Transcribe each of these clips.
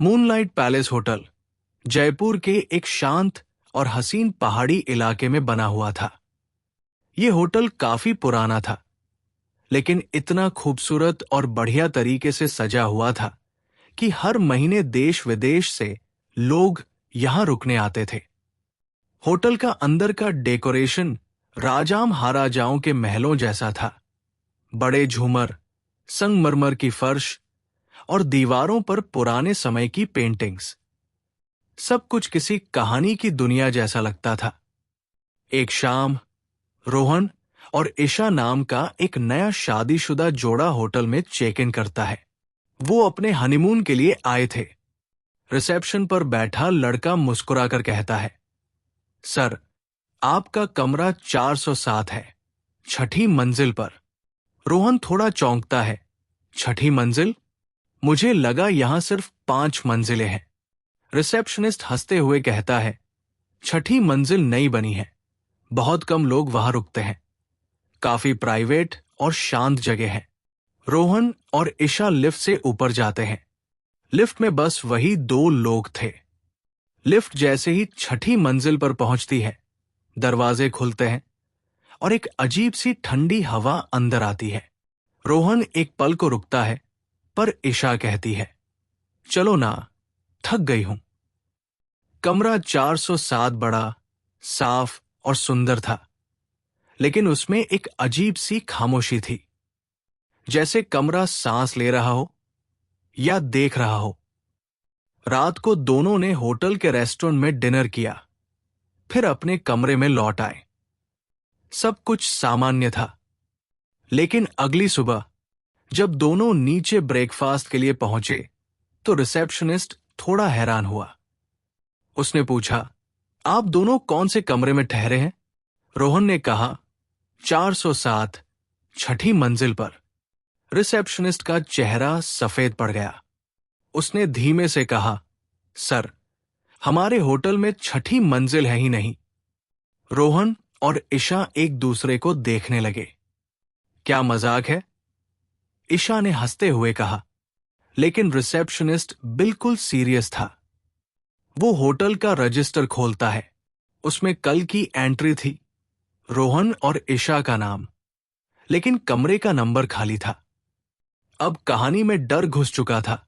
Moonlight palace hotel Jaipur के एक शांत और हसीन पहाड़ी इलाके में बना हुआ था। ये होटल काफी पुराना था, लेकिन इतना खूबसूरत और बढ़िया तरीके से सजा हुआ था कि हर महीने देश विदेश से लोग यहां रुकने आते थे। होटल का अंदर का डेकोरेशन राजा महाराजाओं के महलों जैसा था। बड़े झूमर, संगमरमर की फर्श और दीवारों पर पुराने समय की पेंटिंग्स, सब कुछ किसी कहानी की दुनिया जैसा लगता था। एक शाम रोहन और ईशा नाम का एक नया शादीशुदा जोड़ा होटल में चेक इन करता है। वो अपने हनीमून के लिए आए थे। रिसेप्शन पर बैठा लड़का मुस्कुराकर कहता है, सर, आपका कमरा 407 है, छठी मंजिल पर। रोहन थोड़ा चौंकता है। छठी मंजिल? मुझे लगा यहां सिर्फ 5 मंजिलें हैं। रिसेप्शनिस्ट हंसते हुए कहता है, छठी मंजिल नई बनी है, बहुत कम लोग वहां रुकते हैं, काफी प्राइवेट और शांत जगह है। रोहन और ईशा लिफ्ट से ऊपर जाते हैं। लिफ्ट में बस वही 2 लोग थे। लिफ्ट जैसे ही छठी मंजिल पर पहुंचती है, दरवाजे खुलते हैं और एक अजीब सी ठंडी हवा अंदर आती है। रोहन एक पल को रुकता है, पर ईशा कहती है, चलो ना, थक गई हूं। कमरा 407 बड़ा, साफ और सुंदर था, लेकिन उसमें एक अजीब सी खामोशी थी, जैसे कमरा सांस ले रहा हो या देख रहा हो। रात को दोनों ने होटल के रेस्टोरेंट में डिनर किया, फिर अपने कमरे में लौट आए। सब कुछ सामान्य था, लेकिन अगली सुबह जब दोनों नीचे ब्रेकफास्ट के लिए पहुंचे, तो रिसेप्शनिस्ट थोड़ा हैरान हुआ। उसने पूछा, आप दोनों कौन से कमरे में ठहरे हैं? रोहन ने कहा, 407, छठी मंजिल पर। रिसेप्शनिस्ट का चेहरा सफेद पड़ गया। उसने धीमे से कहा, सर, हमारे होटल में छठी मंजिल है ही नहीं। रोहन और ईशा एक दूसरे को देखने लगे। क्या मजाक है? ईशा ने हंसते हुए कहा, लेकिन रिसेप्शनिस्ट बिल्कुल सीरियस था। वो होटल का रजिस्टर खोलता है। उसमें कल की एंट्री थी, रोहन और ईशा का नाम, लेकिन कमरे का नंबर खाली था। अब कहानी में डर घुस चुका था।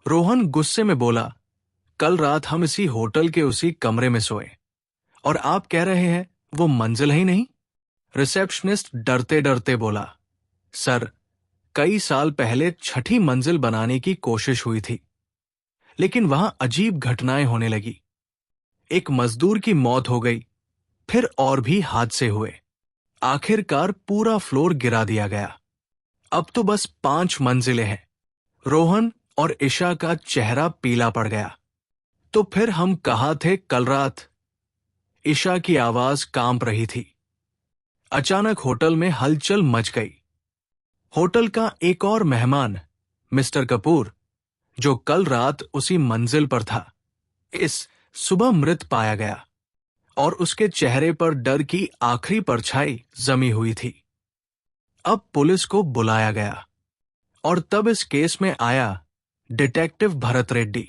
रोहन गुस्से में बोला, कल रात हम इसी होटल के उसी कमरे में सोए, और आप कह रहे हैं वो मंजिल ही नहीं? रिसेप्शनिस्ट डरते डरते बोला, सर, कई साल पहले छठी मंजिल बनाने की कोशिश हुई थी, लेकिन वहां अजीब घटनाएं होने लगी। एक मजदूर की मौत हो गई, फिर और भी हादसे हुए। आखिरकार पूरा फ्लोर गिरा दिया गया। अब तो बस 5 मंजिलें हैं। रोहन और ईशा का चेहरा पीला पड़ गया। तो फिर हम कहाँ थे कल रात? ईशा की आवाज कांप रही थी। अचानक होटल में हलचल मच गई। होटल का एक और मेहमान, मिस्टर कपूर, जो कल रात उसी मंजिल पर था, इस सुबह मृत पाया गया, और उसके चेहरे पर डर की आखिरी परछाई जमी हुई थी। अब पुलिस को बुलाया गया, और तब इस केस में आया डिटेक्टिव भरत रेड्डी।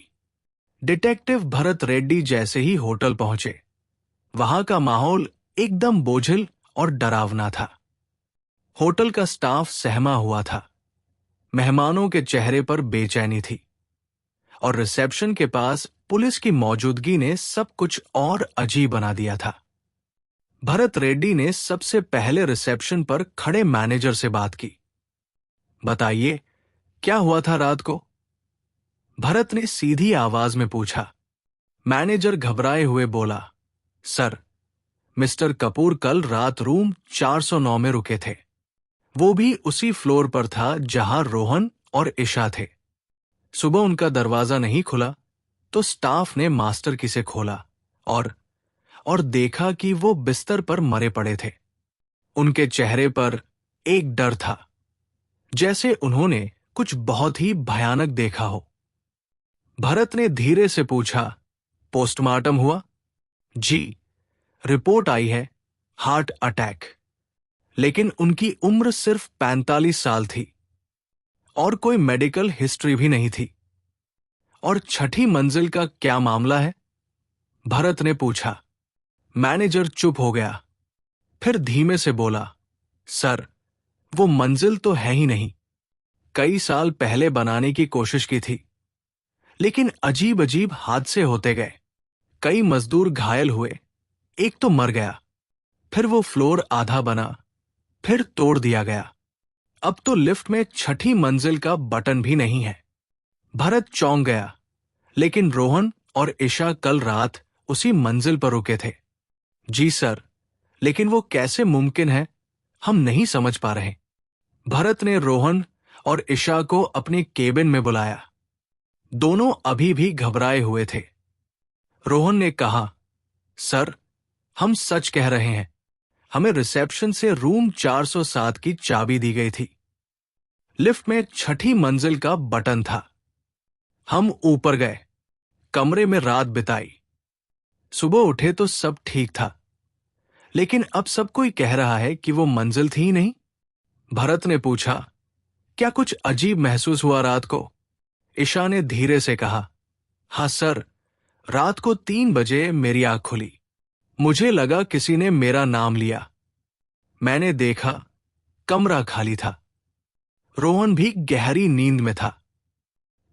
डिटेक्टिव भरत रेड्डी जैसे ही होटल पहुंचे, वहां का माहौल एकदम बोझिल और डरावना था। होटल का स्टाफ सहमा हुआ था, मेहमानों के चेहरे पर बेचैनी थी, और रिसेप्शन के पास पुलिस की मौजूदगी ने सब कुछ और अजीब बना दिया था। भरत रेड्डी ने सबसे पहले रिसेप्शन पर खड़े मैनेजर से बात की। बताइए, क्या हुआ था रात को? भरत ने सीधी आवाज में पूछा। मैनेजर घबराए हुए बोला, सर, मिस्टर कपूर कल रात रूम 409 में रुके थे। वो भी उसी फ्लोर पर था जहां रोहन और ईशा थे। सुबह उनका दरवाजा नहीं खुला, तो स्टाफ ने मास्टर की से खोला और देखा कि वो बिस्तर पर मरे पड़े थे। उनके चेहरे पर एक डर था, जैसे उन्होंने कुछ बहुत ही भयानक देखा हो। भरत ने धीरे से पूछा, पोस्टमार्टम हुआ? जी, रिपोर्ट आई है, हार्ट अटैक। लेकिन उनकी उम्र सिर्फ 45 साल थी, और कोई मेडिकल हिस्ट्री भी नहीं थी। और छठी मंजिल का क्या मामला है? भरत ने पूछा। मैनेजर चुप हो गया, फिर धीमे से बोला, सर, वो मंजिल तो है ही नहीं। कई साल पहले बनाने की कोशिश की थी, लेकिन अजीब अजीब हादसे होते गए। कई मजदूर घायल हुए, एक तो मर गया। फिर वो फ्लोर आधा बना, फिर तोड़ दिया गया। अब तो लिफ्ट में छठी मंजिल का बटन भी नहीं है। भरत चौंक गया, लेकिन रोहन और ईशा कल रात उसी मंजिल पर रुके थे। जी सर, लेकिन वो कैसे मुमकिन है, हम नहीं समझ पा रहे। भरत ने रोहन और ईशा को अपने केबिन में बुलाया। दोनों अभी भी घबराए हुए थे। रोहन ने कहा, सर, हम सच कह रहे हैं। हमें रिसेप्शन से रूम 407 की चाबी दी गई थी। लिफ्ट में छठी मंजिल का बटन था। हम ऊपर गए, कमरे में रात बिताई। सुबह उठे तो सब ठीक था, लेकिन अब सब कोई कह रहा है कि वो मंजिल थी ही नहीं। भरत ने पूछा, क्या कुछ अजीब महसूस हुआ रात को? ईशा ने धीरे से कहा, हाँ सर, रात को 3 बजे मेरी आंख खुली। मुझे लगा किसी ने मेरा नाम लिया। मैंने देखा, कमरा खाली था। रोहन भी गहरी नींद में था।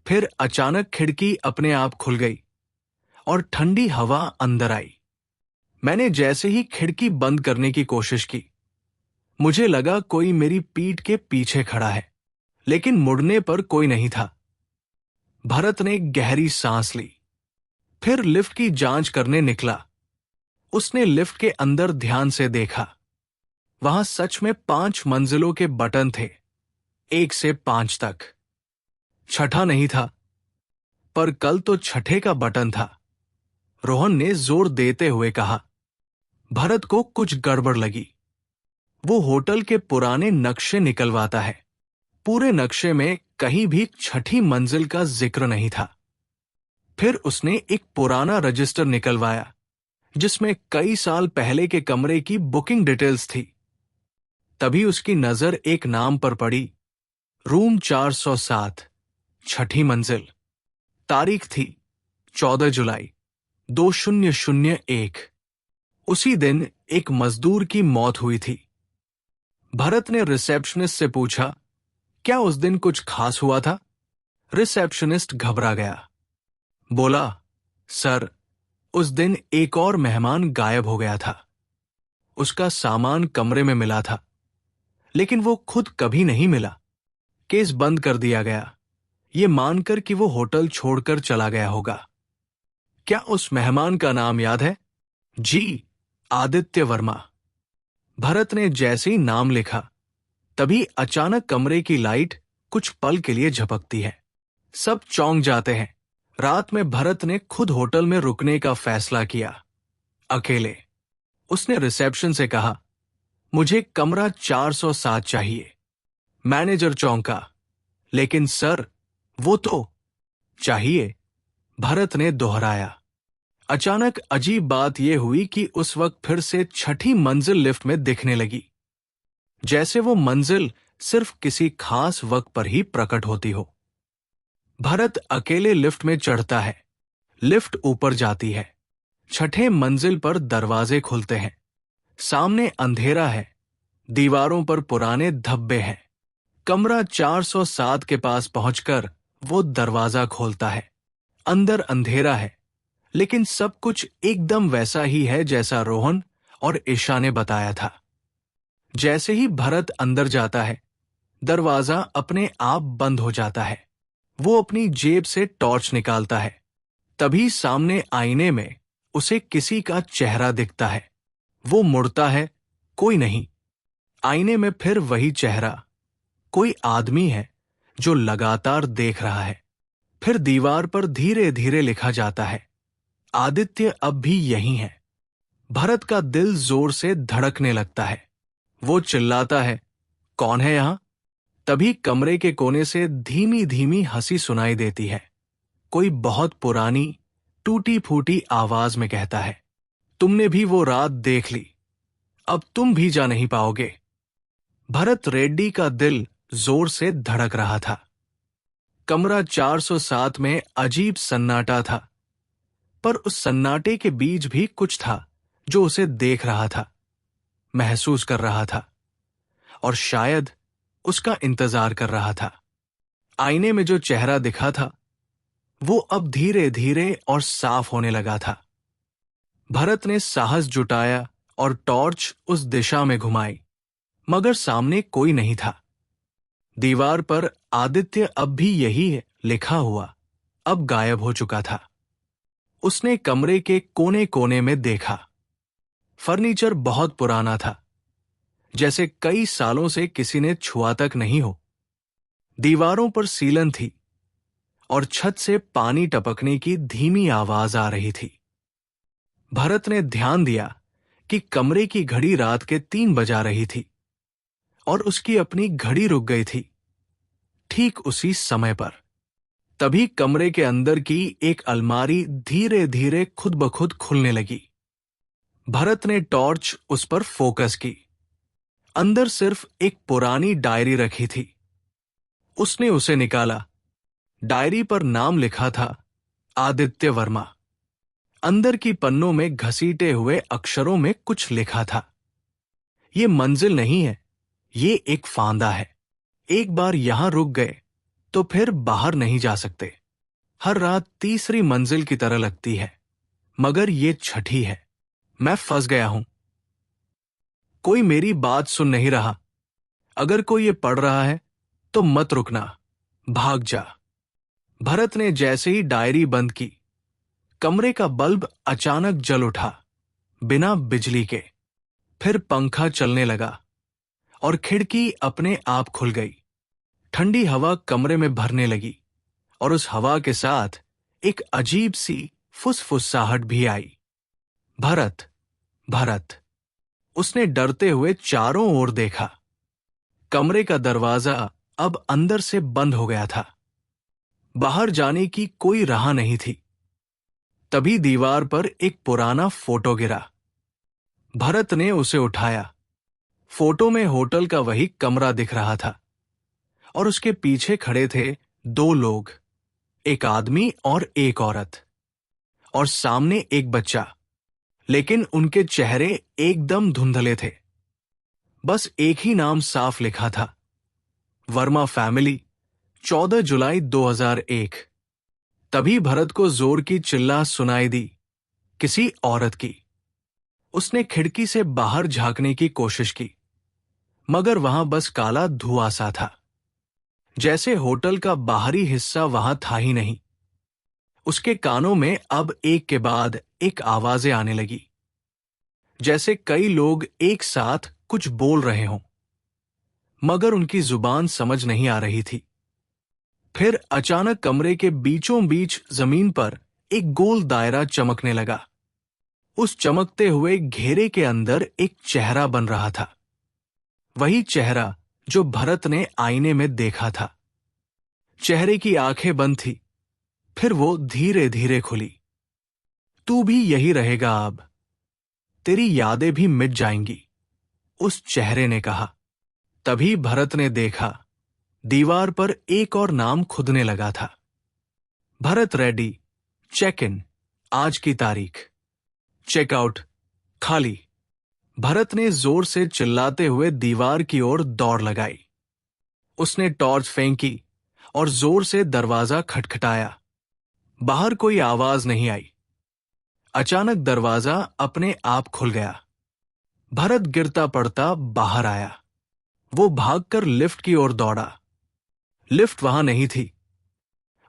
फिर अचानक खिड़की अपने आप खुल गई और ठंडी हवा अंदर आई। मैंने जैसे ही खिड़की बंद करने की कोशिश की, मुझे लगा कोई मेरी पीठ के पीछे खड़ा है, लेकिन मुड़ने पर कोई नहीं था। भरत ने गहरी सांस ली, फिर लिफ्ट की जांच करने निकला। उसने लिफ्ट के अंदर ध्यान से देखा। वहां सच में 5 मंजिलों के बटन थे, 1 से 5 तक। छठा नहीं था, पर कल तो छठे का बटन था। रोहन ने जोर देते हुए कहा। भरत को कुछ गड़बड़ लगी। वो होटल के पुराने नक्शे निकलवाता है। पूरे नक्शे में कहीं भी छठी मंजिल का जिक्र नहीं था। फिर उसने एक पुराना रजिस्टर निकलवाया, जिसमें कई साल पहले के कमरे की बुकिंग डिटेल्स थी। तभी उसकी नजर एक नाम पर पड़ी, रूम 407, छठी मंजिल। तारीख थी 14 जुलाई 2001। उसी दिन एक मजदूर की मौत हुई थी। भरत ने रिसेप्शनिस्ट से पूछा, क्या उस दिन कुछ खास हुआ था? रिसेप्शनिस्ट घबरा गया। बोला, सर, उस दिन एक और मेहमान गायब हो गया था। उसका सामान कमरे में मिला था, लेकिन वो खुद कभी नहीं मिला। केस बंद कर दिया गया, ये मानकर कि वो होटल छोड़कर चला गया होगा। क्या उस मेहमान का नाम याद है? जी, आदित्य वर्मा। भरत ने जैसे ही नाम लिखा, तभी अचानक कमरे की लाइट कुछ पल के लिए झपकती है। सब चौंक जाते हैं। रात में भरत ने खुद होटल में रुकने का फैसला किया, अकेले। उसने रिसेप्शन से कहा, मुझे कमरा 407 चाहिए। मैनेजर चौंका, लेकिन सर, वो तो चाहिए, भरत ने दोहराया। अचानक अजीब बात यह हुई कि उस वक्त फिर से छठी मंजिल लिफ्ट में दिखने लगी, जैसे वो मंजिल सिर्फ किसी खास वक्त पर ही प्रकट होती हो। भरत अकेले लिफ्ट में चढ़ता है। लिफ्ट ऊपर जाती है। छठे मंजिल पर दरवाजे खुलते हैं। सामने अंधेरा है, दीवारों पर पुराने धब्बे हैं। कमरा 407 के पास पहुंचकर वो दरवाजा खोलता है। अंदर अंधेरा है, लेकिन सब कुछ एकदम वैसा ही है जैसा रोहन और ईशा ने बताया था। जैसे ही भरत अंदर जाता है, दरवाजा अपने आप बंद हो जाता है। वो अपनी जेब से टॉर्च निकालता है। तभी सामने आईने में उसे किसी का चेहरा दिखता है। वो मुड़ता है, कोई नहीं। आईने में फिर वही चेहरा, कोई आदमी है जो लगातार देख रहा है। फिर दीवार पर धीरे धीरे लिखा जाता है, आदित्य अब भी यही है। भरत का दिल जोर से धड़कने लगता है। वो चिल्लाता है, कौन है यहां? तभी कमरे के कोने से धीमी धीमी हंसी सुनाई देती है। कोई बहुत पुरानी, टूटी फूटी आवाज में कहता है, तुमने भी वो रात देख ली, अब तुम भी जा नहीं पाओगे। भरत रेड्डी का दिल जोर से धड़क रहा था। कमरा 407 में अजीब सन्नाटा था, पर उस सन्नाटे के बीच भी कुछ था जो उसे देख रहा था, महसूस कर रहा था और शायद उसका इंतजार कर रहा था। आईने में जो चेहरा दिखा था वो अब धीरे धीरे और साफ होने लगा था। भरत ने साहस जुटाया और टॉर्च उस दिशा में घुमाई, मगर सामने कोई नहीं था। दीवार पर आदित्य अब भी यही है लिखा हुआ अब गायब हो चुका था। उसने कमरे के कोने कोने में देखा। फर्नीचर बहुत पुराना था, जैसे कई सालों से किसी ने छुआ तक नहीं हो। दीवारों पर सीलन थी और छत से पानी टपकने की धीमी आवाज आ रही थी। भरत ने ध्यान दिया कि कमरे की घड़ी रात के 3 बजा रही थी और उसकी अपनी घड़ी रुक गई थी ठीक उसी समय पर। तभी कमरे के अंदर की एक अलमारी धीरे धीरे खुद ब खुद खुलने लगी। भरत ने टॉर्च उस पर फोकस की। अंदर सिर्फ एक पुरानी डायरी रखी थी। उसने उसे निकाला। डायरी पर नाम लिखा था आदित्य वर्मा। अंदर की पन्नों में घसीटे हुए अक्षरों में कुछ लिखा था। ये मंजिल नहीं है, ये एक फांदा है। एक बार यहां रुक गए तो फिर बाहर नहीं जा सकते। हर रात तीसरी मंजिल की तरह लगती है, मगर ये छठी है। मैं फंस गया हूं। कोई मेरी बात सुन नहीं रहा। अगर कोई ये पढ़ रहा है तो मत रुकना, भाग जा। भरत ने जैसे ही डायरी बंद की, कमरे का बल्ब अचानक जल उठा, बिना बिजली के। फिर पंखा चलने लगा और खिड़की अपने आप खुल गई। ठंडी हवा कमरे में भरने लगी और उस हवा के साथ एक अजीब सी फुसफुसाहट भी आई। भरत, भरत। उसने डरते हुए चारों ओर देखा। कमरे का दरवाजा अब अंदर से बंद हो गया था। बाहर जाने की कोई राह नहीं थी। तभी दीवार पर एक पुराना फोटो गिरा। भरत ने उसे उठाया। फोटो में होटल का वही कमरा दिख रहा था और उसके पीछे खड़े थे 2 लोग, एक आदमी और एक औरत, और सामने एक बच्चा। लेकिन उनके चेहरे एकदम धुंधले थे। बस एक ही नाम साफ लिखा था, वर्मा फैमिली, 14 जुलाई 2001। तभी भरत को जोर की चिल्ला सुनाई दी, किसी औरत की। उसने खिड़की से बाहर झांकने की कोशिश की, मगर वहां बस काला धुआं सा था, जैसे होटल का बाहरी हिस्सा वहां था ही नहीं। उसके कानों में अब एक के बाद एक आवाजें आने लगी, जैसे कई लोग एक साथ कुछ बोल रहे हों, मगर उनकी जुबान समझ नहीं आ रही थी। फिर अचानक कमरे के बीचों बीच जमीन पर एक गोल दायरा चमकने लगा। उस चमकते हुए घेरे के अंदर एक चेहरा बन रहा था, वही चेहरा जो भरत ने आईने में देखा था। चेहरे की आंखें बंद थी, फिर वो धीरे धीरे खुली। तू भी यही रहेगा अब, तेरी यादें भी मिट जाएंगी, उस चेहरे ने कहा। तभी भरत ने देखा, दीवार पर एक और नाम खुदने लगा था, भरत रेड्डी, चेक इन, आज की तारीख, चेकआउट, खाली। भरत ने जोर से चिल्लाते हुए दीवार की ओर दौड़ लगाई। उसने टॉर्च फेंकी और जोर से दरवाजा खटखटाया। बाहर कोई आवाज नहीं आई। अचानक दरवाजा अपने आप खुल गया। भरत गिरता पड़ता बाहर आया। वो भागकर लिफ्ट की ओर दौड़ा। लिफ्ट वहां नहीं थी।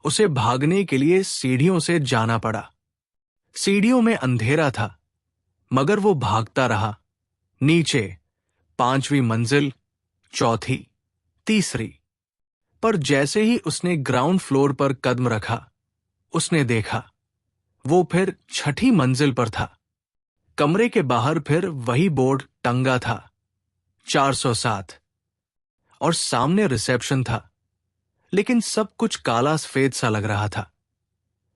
उसे भागने के लिए सीढ़ियों से जाना पड़ा। सीढ़ियों में अंधेरा था, मगर वो भागता रहा। नीचे 5वीं मंजिल, 4थी, 3री। पर जैसे ही उसने ग्राउंड फ्लोर पर कदम रखा, उसने देखा वो फिर 6ठी मंजिल पर था। कमरे के बाहर फिर वही बोर्ड टंगा था, 407, और सामने रिसेप्शन था। लेकिन सब कुछ काला सफेद सा लग रहा था,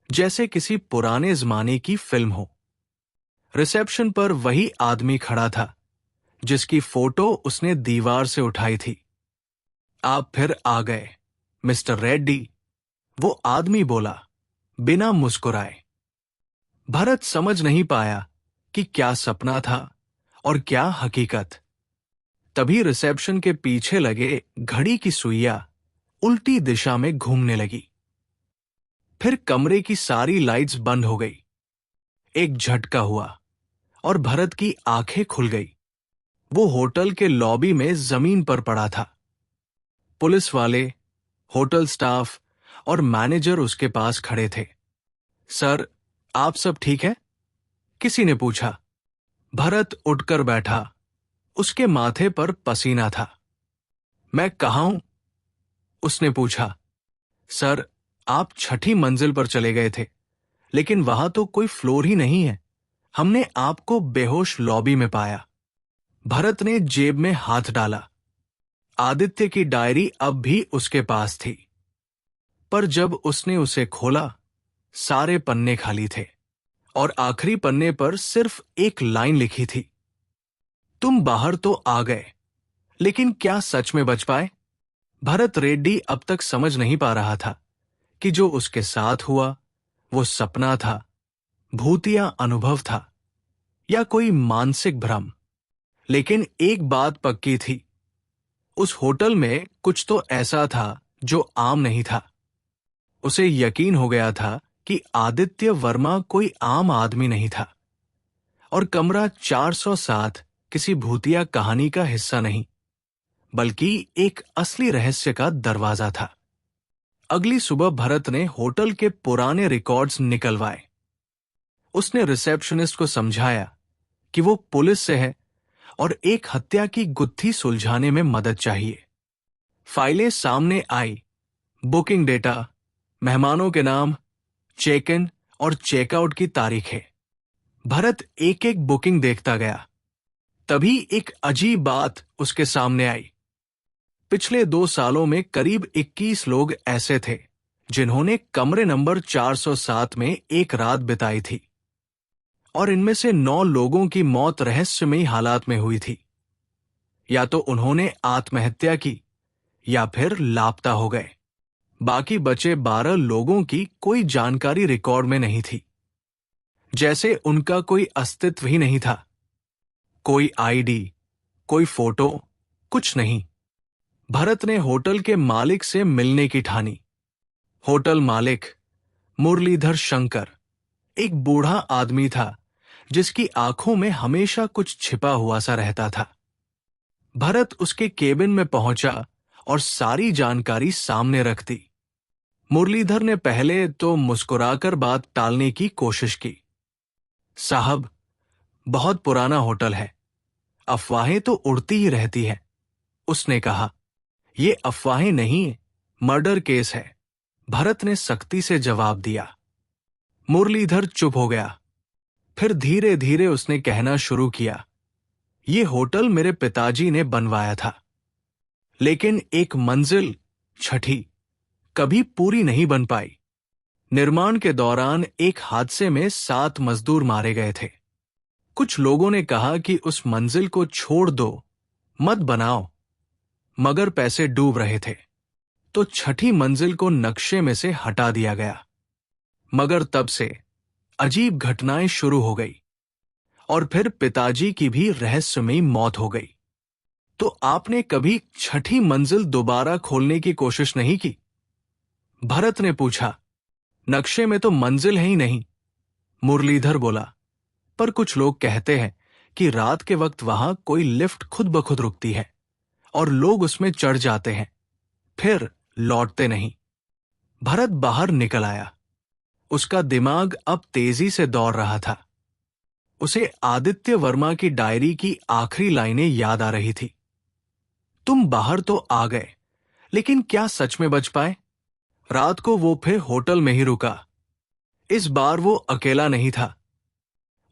जैसे किसी पुराने जमाने की फिल्म हो। रिसेप्शन पर वही आदमी खड़ा था जिसकी फोटो उसने दीवार से उठाई थी। आप फिर आ गए, मिस्टर रेड्डी, वो आदमी बोला, बिना मुस्कुराए। भरत समझ नहीं पाया कि क्या सपना था और क्या हकीकत। तभी रिसेप्शन के पीछे लगे घड़ी की सुइयां उल्टी दिशा में घूमने लगी। फिर कमरे की सारी लाइट्स बंद हो गई। एक झटका हुआ और भरत की आंखें खुल गई। वो होटल के लॉबी में जमीन पर पड़ा था। पुलिस वाले, होटल स्टाफ और मैनेजर उसके पास खड़े थे। सर, आप सब ठीक है? किसी ने पूछा। भरत उठकर बैठा। उसके माथे पर पसीना था। मैं कहाँ हूं? उसने पूछा। सर, आप छठी मंजिल पर चले गए थे, लेकिन वहां तो कोई फ्लोर ही नहीं है। हमने आपको बेहोश लॉबी में पाया। भरत ने जेब में हाथ डाला। आदित्य की डायरी अब भी उसके पास थी, पर जब उसने उसे खोला, सारे पन्ने खाली थे और आखिरी पन्ने पर सिर्फ एक लाइन लिखी थी, तुम बाहर तो आ गए, लेकिन क्या सच में बच पाए? भरत रेड्डी अब तक समझ नहीं पा रहा था कि जो उसके साथ हुआ वो सपना था, भूतिया अनुभव था या कोई मानसिक भ्रम। लेकिन एक बात पक्की थी, उस होटल में कुछ तो ऐसा था जो आम नहीं था। उसे यकीन हो गया था कि आदित्य वर्मा कोई आम आदमी नहीं था और कमरा 407 किसी भूतिया कहानी का हिस्सा नहीं, बल्कि एक असली रहस्य का दरवाजा था। अगली सुबह भरत ने होटल के पुराने रिकॉर्ड्स निकलवाए। उसने रिसेप्शनिस्ट को समझाया कि वो पुलिस से है और एक हत्या की गुत्थी सुलझाने में मदद चाहिए। फाइलें सामने आई। बुकिंग डेटा, मेहमानों के नाम, चेक इन और चेकआउट की तारीखें। भरत एक एक बुकिंग देखता गया। तभी एक अजीब बात उसके सामने आई। पिछले 2 सालों में करीब 21 लोग ऐसे थे जिन्होंने कमरे नंबर 407 में एक रात बिताई थी, और इनमें से 9 लोगों की मौत रहस्यमयी हालात में हुई थी। या तो उन्होंने आत्महत्या की या फिर लापता हो गए। बाकी बचे 12 लोगों की कोई जानकारी रिकॉर्ड में नहीं थी, जैसे उनका कोई अस्तित्व ही नहीं था। कोई आईडी, कोई फोटो, कुछ नहीं। भरत ने होटल के मालिक से मिलने की ठानी। होटल मालिक मुरलीधर शंकर एक बूढ़ा आदमी था जिसकी आंखों में हमेशा कुछ छिपा हुआ सा रहता था। भरत उसके केबिन में पहुंचा और सारी जानकारी सामने रख दी। मुरलीधर ने पहले तो मुस्कुराकर बात टालने की कोशिश की। साहब, बहुत पुराना होटल है, अफवाहें तो उड़ती ही रहती हैं, उसने कहा। ये अफवाहें नहीं, मर्डर केस है, भरत ने सख्ती से जवाब दिया। मुरलीधर चुप हो गया। फिर धीरे धीरे उसने कहना शुरू किया, ये होटल मेरे पिताजी ने बनवाया था, लेकिन एक मंजिल, छठी, कभी पूरी नहीं बन पाई। निर्माण के दौरान एक हादसे में 7 मजदूर मारे गए थे। कुछ लोगों ने कहा कि उस मंजिल को छोड़ दो, मत बनाओ, मगर पैसे डूब रहे थे, तो छठी मंजिल को नक्शे में से हटा दिया गया। मगर तब से अजीब घटनाएं शुरू हो गई और फिर पिताजी की भी रहस्यमयी मौत हो गई। तो आपने कभी छठी मंजिल दोबारा खोलने की कोशिश नहीं की? भरत ने पूछा। नक्शे में तो मंजिल है ही नहीं, मुरलीधर बोला, पर कुछ लोग कहते हैं कि रात के वक्त वहां कोई लिफ्ट खुद ब खुद रुकती है और लोग उसमें चढ़ जाते हैं, फिर लौटते नहीं। भरत बाहर निकल आया। उसका दिमाग अब तेजी से दौड़ रहा था। उसे आदित्य वर्मा की डायरी की आखिरी लाइनें याद आ रही थी। तुम बाहर तो आ गए, लेकिन क्या सच में बच पाए? रात को वो फिर होटल में ही रुका। इस बार वो अकेला नहीं था।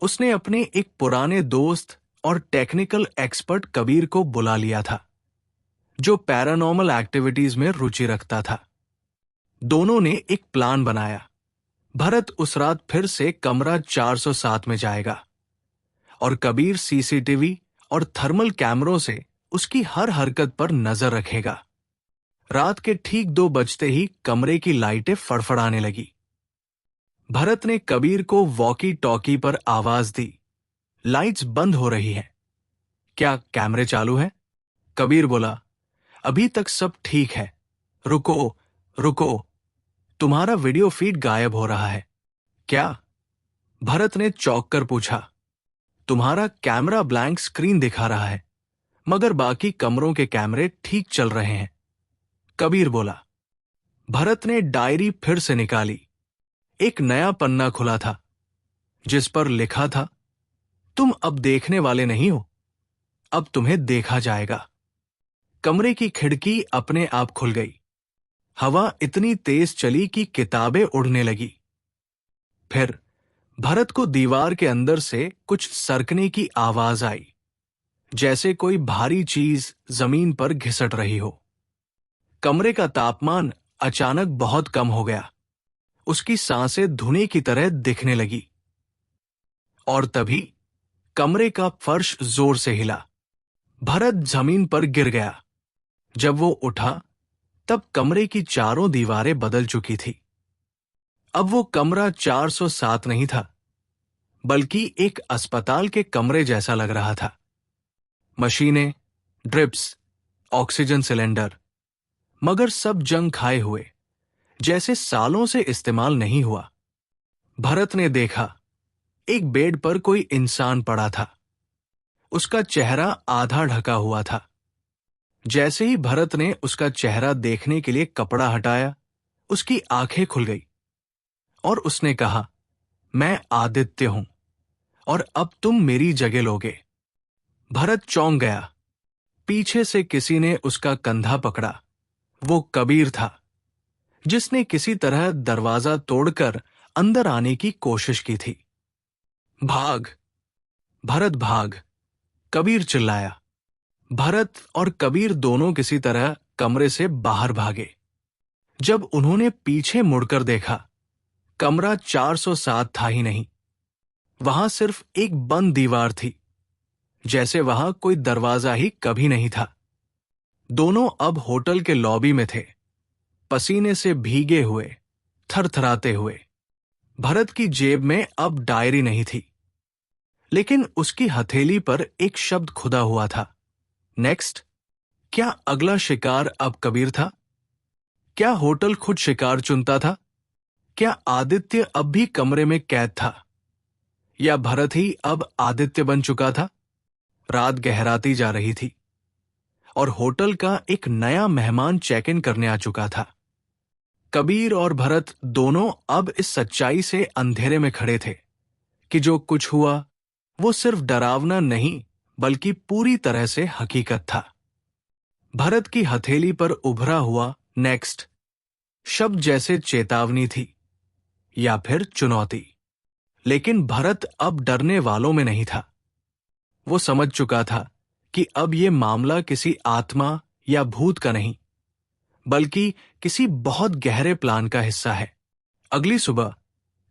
उसने अपने एक पुराने दोस्त और टेक्निकल एक्सपर्ट कबीर को बुला लिया था, जो पैरानॉर्मल एक्टिविटीज में रुचि रखता था। दोनों ने एक प्लान बनाया। भरत उस रात फिर से कमरा 407 में जाएगा और कबीर सीसीटीवी और थर्मल कैमरों से उसकी हर हरकत पर नजर रखेगा। रात के ठीक 2 बजते ही कमरे की लाइटें फड़फड़ाने लगी। भरत ने कबीर को वॉकी टॉकी पर आवाज दी, लाइट्स बंद हो रही हैं। क्या कैमरे चालू हैं? कबीर बोला, अभी तक सब ठीक है। रुको रुको, तुम्हारा वीडियो फीड गायब हो रहा है। क्या? भरत ने चौंक कर पूछा। तुम्हारा कैमरा ब्लैंक स्क्रीन दिखा रहा है, मगर बाकी कमरों के कैमरे ठीक चल रहे हैं। कबीर बोला। भरत ने डायरी फिर से निकाली। एक नया पन्ना खुला था, जिस पर लिखा था, तुम अब देखने वाले नहीं हो, अब तुम्हें देखा जाएगा। कमरे की खिड़की अपने आप खुल गई। हवा इतनी तेज चली कि किताबें उड़ने लगी। फिर भरत को दीवार के अंदर से कुछ सरकने की आवाज आई, जैसे कोई भारी चीज जमीन पर घिसट रही हो। कमरे का तापमान अचानक बहुत कम हो गया। उसकी सांसें धुएं की तरह दिखने लगी। और तभी कमरे का फर्श जोर से हिला। भरत जमीन पर गिर गया। जब वो उठा, तब कमरे की चारों दीवारें बदल चुकी थी। अब वो कमरा 407 नहीं था, बल्कि एक अस्पताल के कमरे जैसा लग रहा था। मशीनें, ड्रिप्स, ऑक्सीजन सिलेंडर, मगर सब जंग खाए हुए, जैसे सालों से इस्तेमाल नहीं हुआ। भरत ने देखा, एक बेड पर कोई इंसान पड़ा था। उसका चेहरा आधा ढका हुआ था। जैसे ही भरत ने उसका चेहरा देखने के लिए कपड़ा हटाया, उसकी आंखें खुल गई और उसने कहा, मैं आदित्य हूं और अब तुम मेरी जगह लोगे। भरत चौंक गया। पीछे से किसी ने उसका कंधा पकड़ा। वो कबीर था, जिसने किसी तरह दरवाजा तोड़कर अंदर आने की कोशिश की थी। भाग भरत भाग, कबीर चिल्लाया। भरत और कबीर दोनों किसी तरह कमरे से बाहर भागे। जब उन्होंने पीछे मुड़कर देखा, कमरा 407 था ही नहीं। वहां सिर्फ एक बंद दीवार थी, जैसे वहां कोई दरवाजा ही कभी नहीं था। दोनों अब होटल के लॉबी में थे, पसीने से भीगे हुए, थरथराते हुए। भरत की जेब में अब डायरी नहीं थी, लेकिन उसकी हथेली पर एक शब्द खुदा हुआ था, नेक्स्ट। क्या अगला शिकार अब कबीर था? क्या होटल खुद शिकार चुनता था? क्या आदित्य अब भी कमरे में कैद था? या भरत ही अब आदित्य बन चुका था? रात गहराती जा रही थी और होटल का एक नया मेहमान चेक इन करने आ चुका था। कबीर और भरत दोनों अब इस सच्चाई से अंधेरे में खड़े थे कि जो कुछ हुआ वो सिर्फ डरावना नहीं, बल्कि पूरी तरह से हकीकत था। भरत की हथेली पर उभरा हुआ नेक्स्ट शब्द जैसे चेतावनी थी या फिर चुनौती। लेकिन भरत अब डरने वालों में नहीं था। वो समझ चुका था कि अब ये मामला किसी आत्मा या भूत का नहीं, बल्कि किसी बहुत गहरे प्लान का हिस्सा है। अगली सुबह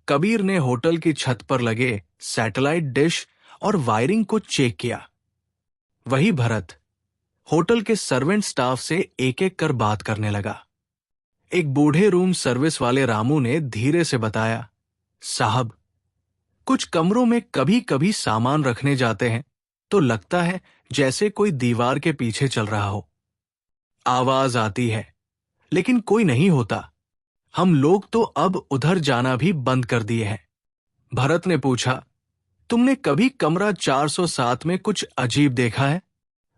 कबीर ने होटल की छत पर लगे सैटेलाइट डिश और वायरिंग को चेक किया। वही भरत होटल के सर्वेंट स्टाफ से एक एक कर बात करने लगा। एक बूढ़े रूम सर्विस वाले रामू ने धीरे से बताया, साहब, कुछ कमरों में कभी कभी सामान रखने जाते हैं तो लगता है जैसे कोई दीवार के पीछे चल रहा हो। आवाज आती है, लेकिन कोई नहीं होता। हम लोग तो अब उधर जाना भी बंद कर दिए हैं। भरत ने पूछा, तुमने कभी कमरा 407 में कुछ अजीब देखा है?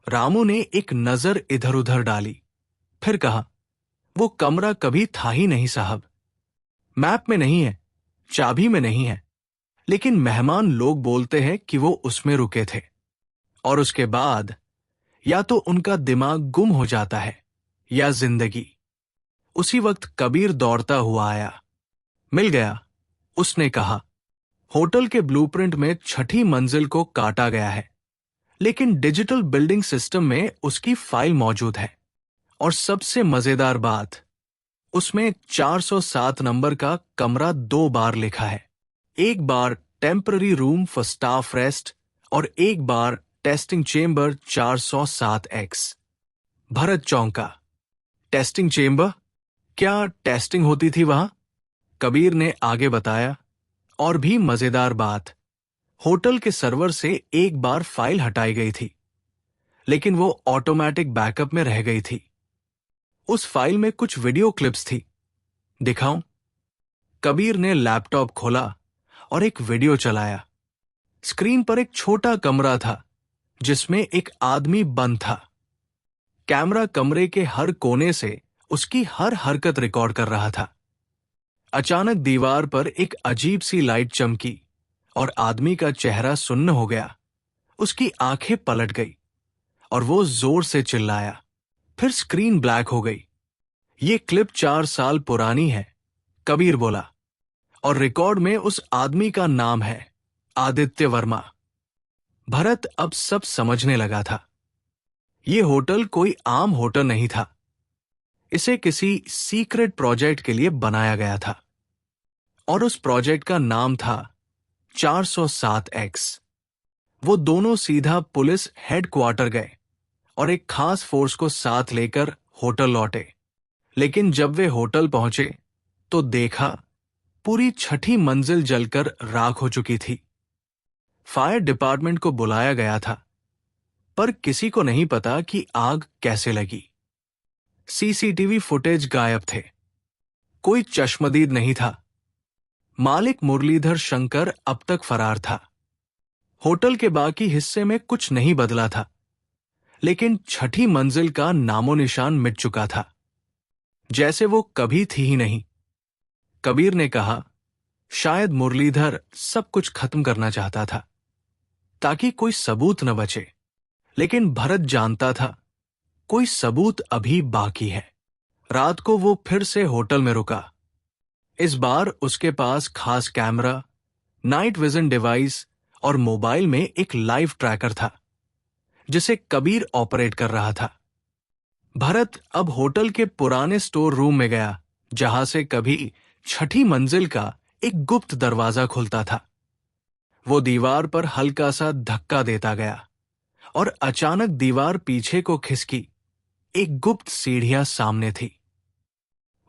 रामू ने एक नजर इधर उधर डाली, फिर कहा, वो कमरा कभी था ही नहीं साहब। मैप में नहीं है, चाबी में नहीं है, लेकिन मेहमान लोग बोलते हैं कि वो उसमें रुके थे और उसके बाद या तो उनका दिमाग गुम हो जाता है या जिंदगी। उसी वक्त कबीर दौड़ता हुआ आया। मिल गया, उसने कहा। होटल के ब्लूप्रिंट में 6ठी मंजिल को काटा गया है, लेकिन डिजिटल बिल्डिंग सिस्टम में उसकी फाइल मौजूद है। और सबसे मजेदार बात, उसमें 407 नंबर का कमरा 2 बार लिखा है। एक बार temporary room for staff rest और एक बार टेस्टिंग चेंबर 407X। भरत चौंका। Testing chamber? क्या टेस्टिंग होती थी वहां? कबीर ने आगे बताया। और भी मजेदार बात, होटल के सर्वर से एक बार फाइल हटाई गई थी, लेकिन वो ऑटोमेटिक बैकअप में रह गई थी। उस फाइल में कुछ वीडियो क्लिप्स थी। दिखाऊं? कबीर ने लैपटॉप खोला और एक वीडियो चलाया। स्क्रीन पर एक छोटा कमरा था जिसमें एक आदमी बंद था। कैमरा कमरे के हर कोने से उसकी हर हरकत रिकॉर्ड कर रहा था। अचानक दीवार पर एक अजीब सी लाइट चमकी और आदमी का चेहरा सुन्न हो गया। उसकी आंखें पलट गई और वो जोर से चिल्लाया। फिर स्क्रीन ब्लैक हो गई। ये क्लिप 4 साल पुरानी है, कबीर बोला, और रिकॉर्ड में उस आदमी का नाम है आदित्य वर्मा। भरत अब सब समझने लगा था। ये होटल कोई आम होटल नहीं था। इसे किसी सीक्रेट प्रोजेक्ट के लिए बनाया गया था, और उस प्रोजेक्ट का नाम था 407X। वो दोनों सीधा पुलिस हेडक्वार्टर गए और एक खास फोर्स को साथ लेकर होटल लौटे। लेकिन जब वे होटल पहुंचे तो देखा पूरी 6ठी मंजिल जलकर राख हो चुकी थी। फायर डिपार्टमेंट को बुलाया गया था, पर किसी को नहीं पता कि आग कैसे लगी। सीसीटीवी फुटेज गायब थे। कोई चश्मदीद नहीं था। मालिक मुरलीधर शंकर अब तक फरार था। होटल के बाकी हिस्से में कुछ नहीं बदला था, लेकिन 6ठी मंजिल का नामो निशान मिट चुका था, जैसे वो कभी थी ही नहीं। कबीर ने कहा, शायद मुरलीधर सब कुछ खत्म करना चाहता था ताकि कोई सबूत न बचे। लेकिन भरत जानता था कोई सबूत अभी बाकी है। रात को वो फिर से होटल में रुका। इस बार उसके पास खास कैमरा, नाइट विजन डिवाइस और मोबाइल में एक लाइव ट्रैकर था जिसे कबीर ऑपरेट कर रहा था। भरत अब होटल के पुराने स्टोर रूम में गया, जहां से कभी 6ठी मंजिल का एक गुप्त दरवाजा खुलता था। वो दीवार पर हल्का सा धक्का देता गया और अचानक दीवार पीछे को खिसकी। एक गुप्त सीढ़ियां सामने थी।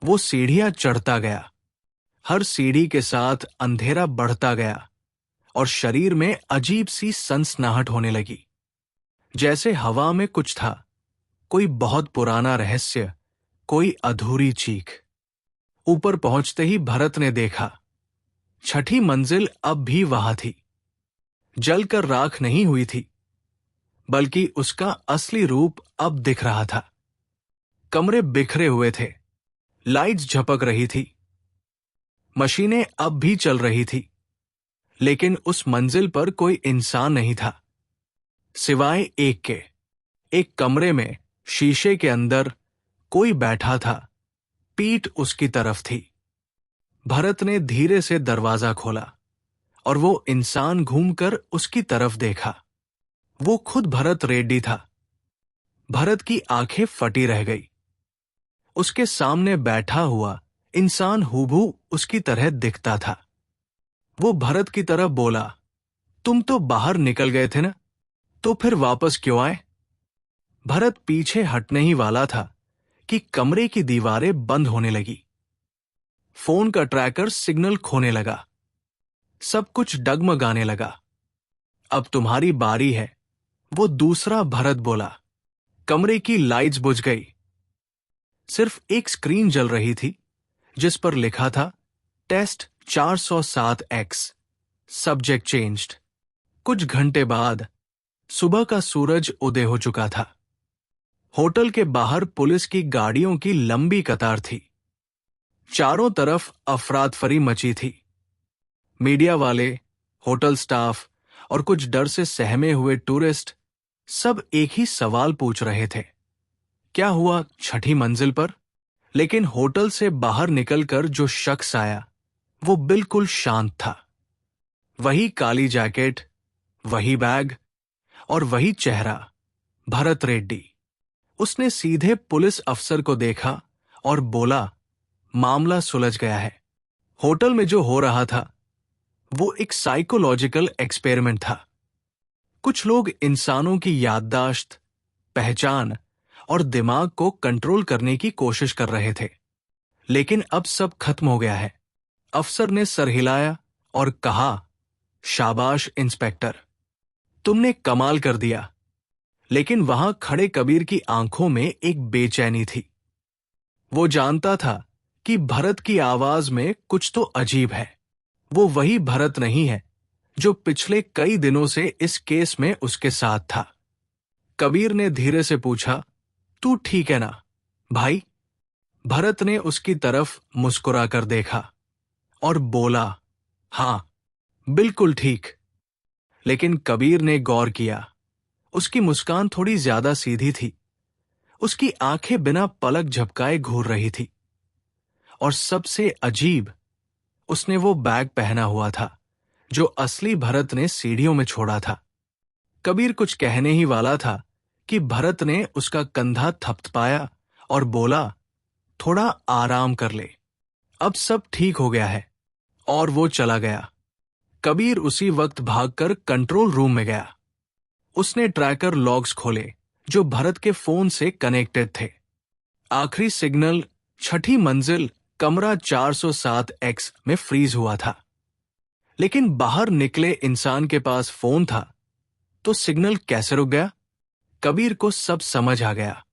वो सीढ़ियां चढ़ता गया। हर सीढ़ी के साथ अंधेरा बढ़ता गया और शरीर में अजीब सी सनसनाहट होने लगी, जैसे हवा में कुछ था, कोई बहुत पुराना रहस्य, कोई अधूरी चीख। ऊपर पहुंचते ही भरत ने देखा 6ठी मंजिल अब भी वहां थी। जलकर राख नहीं हुई थी, बल्कि उसका असली रूप अब दिख रहा था। कमरे बिखरे हुए थे, लाइट्स झपक रही थी, मशीनें अब भी चल रही थी, लेकिन उस मंजिल पर कोई इंसान नहीं था, सिवाय एक के। एक कमरे में शीशे के अंदर कोई बैठा था, पीठ उसकी तरफ थी। भरत ने धीरे से दरवाजा खोला और वो इंसान घूमकर उसकी तरफ देखा। वो खुद भरत रेड्डी था। भरत की आंखें फटी रह गई। उसके सामने बैठा हुआ इंसान हूबहू उसकी तरह दिखता था। वो भरत की तरफ बोला, तुम तो बाहर निकल गए थे ना, तो फिर वापस क्यों आए? भरत पीछे हटने ही वाला था कि कमरे की दीवारें बंद होने लगी। फोन का ट्रैकर सिग्नल खोने लगा। सब कुछ डगमगाने लगा। अब तुम्हारी बारी है, वो दूसरा भरत बोला। कमरे की लाइट्स बुझ गई। सिर्फ एक स्क्रीन जल रही थी जिस पर लिखा था टेस्ट 407X, सब्जेक्ट चेंज्ड। कुछ घंटे बाद सुबह का सूरज उदय हो चुका था। होटल के बाहर पुलिस की गाड़ियों की लंबी कतार थी। चारों तरफ अफरातफरी मची थी। मीडिया वाले, होटल स्टाफ और कुछ डर से सहमे हुए टूरिस्ट सब एक ही सवाल पूछ रहे थे, क्या हुआ 6ठी मंजिल पर? लेकिन होटल से बाहर निकलकर जो शख्स आया वो बिल्कुल शांत था। वही काली जैकेट, वही बैग और वही चेहरा, भरत रेड्डी। उसने सीधे पुलिस अफसर को देखा और बोला, मामला सुलझ गया है। होटल में जो हो रहा था वो एक साइकोलॉजिकल एक्सपेरिमेंट था। कुछ लोग इंसानों की याददाश्त, पहचान और दिमाग को कंट्रोल करने की कोशिश कर रहे थे। लेकिन अब सब खत्म हो गया है। अफसर ने सर हिलाया और कहा, शाबाश इंस्पेक्टर, तुमने कमाल कर दिया। लेकिन वहां खड़े कबीर की आंखों में एक बेचैनी थी। वो जानता था कि भरत की आवाज में कुछ तो अजीब है। वो वही भरत नहीं है जो पिछले कई दिनों से इस केस में उसके साथ था। कबीर ने धीरे से पूछा, तू ठीक है ना भाई? भरत ने उसकी तरफ मुस्कुराकर देखा और बोला, हां, बिल्कुल ठीक। लेकिन कबीर ने गौर किया, उसकी मुस्कान थोड़ी ज्यादा सीधी थी। उसकी आंखें बिना पलक झपकाए घूर रही थी। और सबसे अजीब, उसने वो बैग पहना हुआ था जो असली भरत ने सीढ़ियों में छोड़ा था। कबीर कुछ कहने ही वाला था कि भरत ने उसका कंधा थपथपाया और बोला, थोड़ा आराम कर ले, अब सब ठीक हो गया है। और वो चला गया। कबीर उसी वक्त भागकर कंट्रोल रूम में गया। उसने ट्रैकर लॉग्स खोले जो भरत के फोन से कनेक्टेड थे। आखिरी सिग्नल छठी मंजिल कमरा 407X में फ्रीज हुआ था। लेकिन बाहर निकले इंसान के पास फोन था, तो सिग्नल कैसे रुक गया? कबीर को सब समझ आ गया।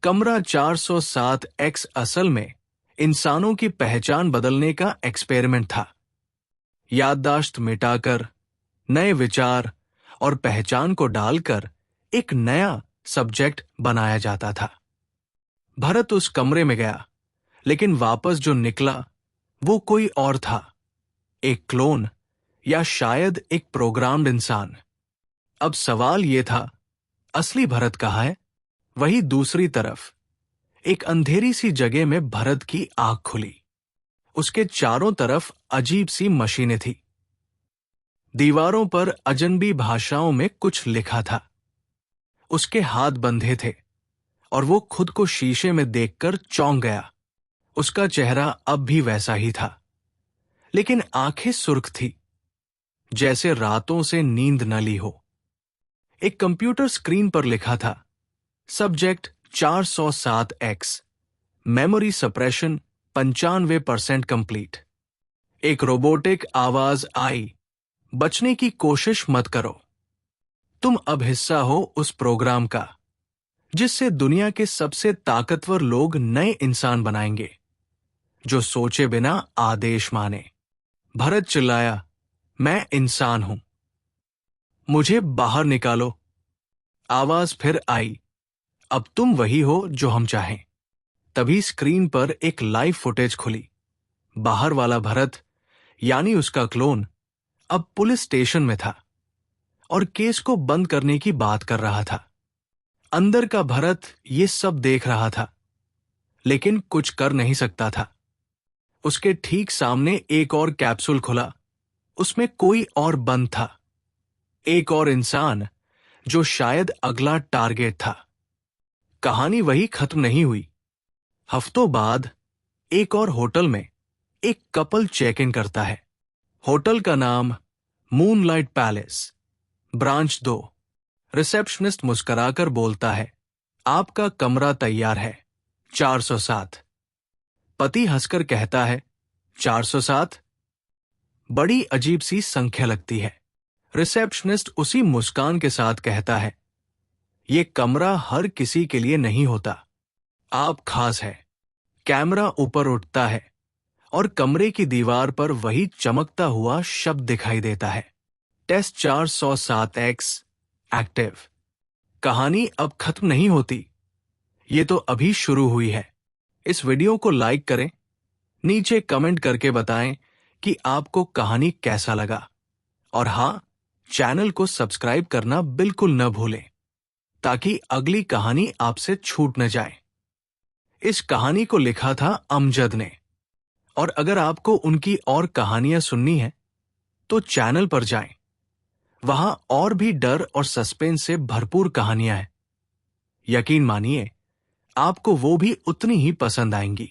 कमरा 407X असल में इंसानों की पहचान बदलने का एक्सपेरिमेंट था। याददाश्त मिटाकर, नए विचार और पहचान को डालकर एक नया सब्जेक्ट बनाया जाता था। भरत उस कमरे में गया, लेकिन वापस जो निकला वो कोई और था, एक क्लोन या शायद एक प्रोग्राम्ड इंसान। अब सवाल यह था, असली भरत कहाँ है? वही दूसरी तरफ एक अंधेरी सी जगह में भरत की आंख खुली। उसके चारों तरफ अजीब सी मशीनें थी। दीवारों पर अजनबी भाषाओं में कुछ लिखा था। उसके हाथ बंधे थे और वो खुद को शीशे में देखकर चौंक गया। उसका चेहरा अब भी वैसा ही था, लेकिन आंखें सुर्ख थी, जैसे रातों से नींद न ली हो। एक कंप्यूटर स्क्रीन पर लिखा था, subject 407X, memory suppression 95% complete. एक रोबोटिक आवाज आई, बचने की कोशिश मत करो, तुम अब हिस्सा हो उस प्रोग्राम का जिससे दुनिया के सबसे ताकतवर लोग नए इंसान बनाएंगे, जो सोचे बिना आदेश माने। भरत चिल्लाया, मैं इंसान हूं, मुझे बाहर निकालो। आवाज फिर आई, अब तुम वही हो जो हम चाहें। तभी स्क्रीन पर एक लाइव फुटेज खुली। बाहर वाला भरत, यानी उसका क्लोन, अब पुलिस स्टेशन में था और केस को बंद करने की बात कर रहा था। अंदर का भरत ये सब देख रहा था, लेकिन कुछ कर नहीं सकता था। उसके ठीक सामने एक और कैप्सूल खुला। उसमें कोई और बंद था, एक और इंसान जो शायद अगला टारगेट था। कहानी वही खत्म नहीं हुई। हफ्तों बाद एक और होटल में एक कपल चेक इन करता है। होटल का नाम मूनलाइट पैलेस, ब्रांच 2। रिसेप्शनिस्ट मुस्कुराकर बोलता है, आपका कमरा तैयार है, 407। पति हंसकर कहता है, 407? बड़ी अजीब सी संख्या लगती है। रिसेप्शनिस्ट उसी मुस्कान के साथ कहता है, यह कमरा हर किसी के लिए नहीं होता, आप खास है। कैमरा ऊपर उठता है और कमरे की दीवार पर वही चमकता हुआ शब्द दिखाई देता है, टेस्ट 407X एक्टिव। कहानी अब खत्म नहीं होती, ये तो अभी शुरू हुई है। इस वीडियो को लाइक करें, नीचे कमेंट करके बताएं कि आपको कहानी कैसा लगा, और हां, चैनल को सब्सक्राइब करना बिल्कुल न भूलें ताकि अगली कहानी आपसे छूट न जाए। इस कहानी को लिखा था अमजद ने, और अगर आपको उनकी और कहानियां सुननी है तो चैनल पर जाएं। वहां और भी डर और सस्पेंस से भरपूर कहानियां हैं। यकीन मानिए, आपको वो भी उतनी ही पसंद आएंगी।